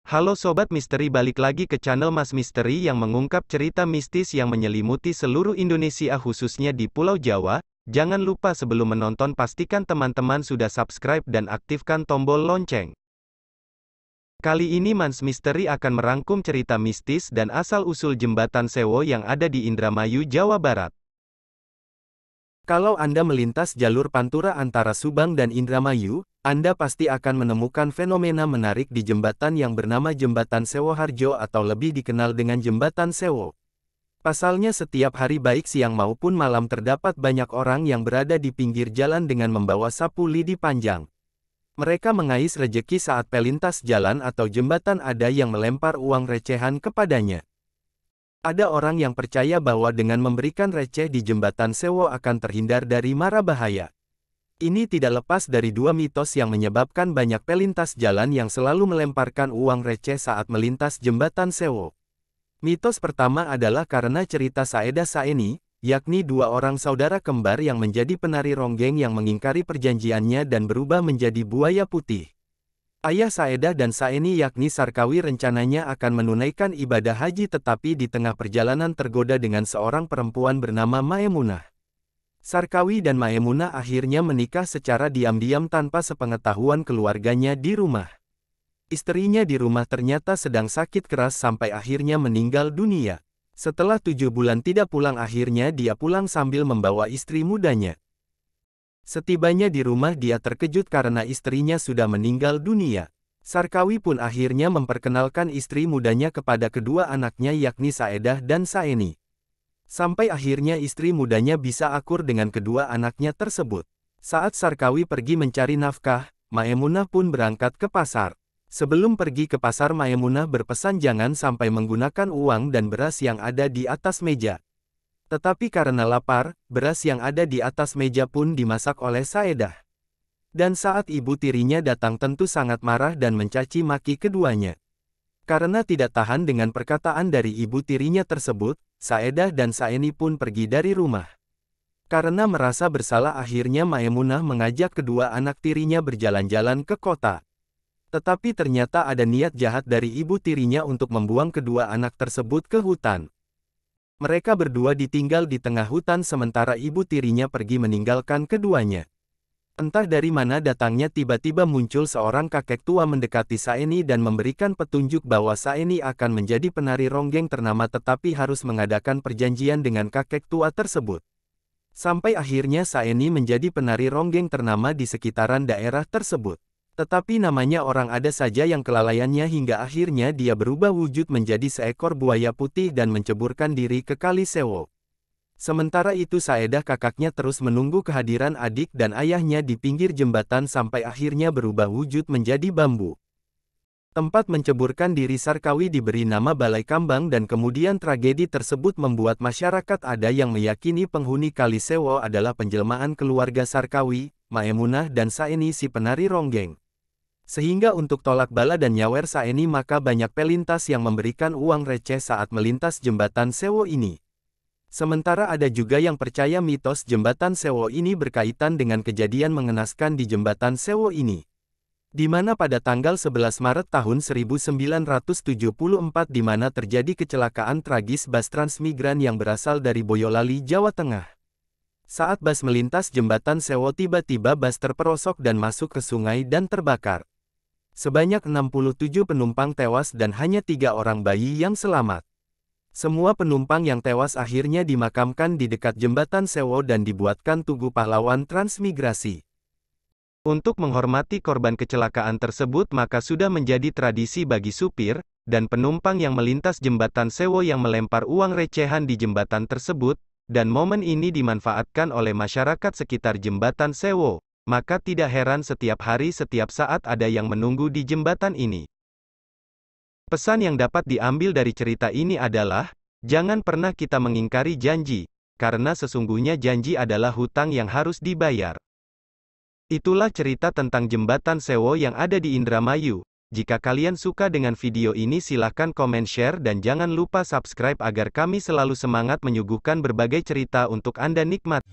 Halo Sobat Misteri, balik lagi ke channel Mas Misteri yang mengungkap cerita mistis yang menyelimuti seluruh Indonesia khususnya di Pulau Jawa. Jangan lupa sebelum menonton pastikan teman-teman sudah subscribe dan aktifkan tombol lonceng. Kali ini Mas Misteri akan merangkum cerita mistis dan asal-usul Jembatan Sewo yang ada di Indramayu, Jawa Barat. Kalau Anda melintas jalur Pantura antara Subang dan Indramayu, Anda pasti akan menemukan fenomena menarik di jembatan yang bernama Jembatan Sewo Harjo atau lebih dikenal dengan Jembatan Sewo. Pasalnya setiap hari baik siang maupun malam terdapat banyak orang yang berada di pinggir jalan dengan membawa sapu lidi panjang. Mereka mengais rejeki saat pelintas jalan atau jembatan, ada yang melempar uang recehan kepadanya. Ada orang yang percaya bahwa dengan memberikan receh di Jembatan Sewo akan terhindar dari mara bahaya. Ini tidak lepas dari dua mitos yang menyebabkan banyak pelintas jalan yang selalu melemparkan uang receh saat melintas Jembatan Sewo. Mitos pertama adalah karena cerita Saedah Saeni, yakni dua orang saudara kembar yang menjadi penari ronggeng yang mengingkari perjanjiannya dan berubah menjadi buaya putih. Ayah Saedah dan Saeni yakni Sarkawi rencananya akan menunaikan ibadah haji, tetapi di tengah perjalanan tergoda dengan seorang perempuan bernama Maemunah. Sarkawi dan Maemunah akhirnya menikah secara diam-diam tanpa sepengetahuan keluarganya di rumah. Istrinya di rumah ternyata sedang sakit keras sampai akhirnya meninggal dunia. Setelah 7 bulan tidak pulang, akhirnya dia pulang sambil membawa istri mudanya. Setibanya di rumah dia terkejut karena istrinya sudah meninggal dunia. Sarkawi pun akhirnya memperkenalkan istri mudanya kepada kedua anaknya yakni Saedah dan Saeni. Sampai akhirnya istri mudanya bisa akur dengan kedua anaknya tersebut. Saat Sarkawi pergi mencari nafkah, Maemunah pun berangkat ke pasar. Sebelum pergi ke pasar, Maemunah berpesan jangan sampai menggunakan uang dan beras yang ada di atas meja. Tetapi karena lapar, beras yang ada di atas meja pun dimasak oleh Saedah. Dan saat ibu tirinya datang tentu sangat marah dan mencaci maki keduanya. Karena tidak tahan dengan perkataan dari ibu tirinya tersebut, Saedah dan Saeni pun pergi dari rumah. Karena merasa bersalah, akhirnya Maemunah mengajak kedua anak tirinya berjalan-jalan ke kota. Tetapi ternyata ada niat jahat dari ibu tirinya untuk membuang kedua anak tersebut ke hutan. Mereka berdua ditinggal di tengah hutan sementara ibu tirinya pergi meninggalkan keduanya. Entah dari mana datangnya tiba-tiba muncul seorang kakek tua mendekati Saeni dan memberikan petunjuk bahwa Saeni akan menjadi penari ronggeng ternama, tetapi harus mengadakan perjanjian dengan kakek tua tersebut. Sampai akhirnya Saeni menjadi penari ronggeng ternama di sekitaran daerah tersebut. Tetapi namanya orang ada saja yang kelalaiannya hingga akhirnya dia berubah wujud menjadi seekor buaya putih dan menceburkan diri ke Kali Sewo. Sementara itu Saedah kakaknya terus menunggu kehadiran adik dan ayahnya di pinggir jembatan sampai akhirnya berubah wujud menjadi bambu. Tempat menceburkan diri Sarkawi diberi nama Balai Kambang dan kemudian tragedi tersebut membuat masyarakat ada yang meyakini penghuni Kali Sewo adalah penjelmaan keluarga Sarkawi, Maemunah dan Saeni si penari ronggeng. Sehingga untuk tolak bala dan nyawer Saeni maka banyak pelintas yang memberikan uang receh saat melintas Jembatan Sewo ini. Sementara ada juga yang percaya mitos Jembatan Sewo ini berkaitan dengan kejadian mengenaskan di Jembatan Sewo ini. Di mana pada tanggal 11 Maret tahun 1974 di mana terjadi kecelakaan tragis bus transmigran yang berasal dari Boyolali, Jawa Tengah. Saat bus melintas Jembatan Sewo tiba-tiba bus terperosok dan masuk ke sungai dan terbakar. Sebanyak 67 penumpang tewas dan hanya 3 orang bayi yang selamat. Semua penumpang yang tewas akhirnya dimakamkan di dekat Jembatan Sewo dan dibuatkan tugu pahlawan transmigrasi. Untuk menghormati korban kecelakaan tersebut maka sudah menjadi tradisi bagi supir dan penumpang yang melintas Jembatan Sewo yang melempar uang recehan di jembatan tersebut, dan momen ini dimanfaatkan oleh masyarakat sekitar Jembatan Sewo. Maka tidak heran setiap hari setiap saat ada yang menunggu di jembatan ini. Pesan yang dapat diambil dari cerita ini adalah, jangan pernah kita mengingkari janji, karena sesungguhnya janji adalah hutang yang harus dibayar. Itulah cerita tentang Jembatan Sewo yang ada di Indramayu. Jika kalian suka dengan video ini silahkan komen, share dan jangan lupa subscribe agar kami selalu semangat menyuguhkan berbagai cerita untuk Anda nikmat.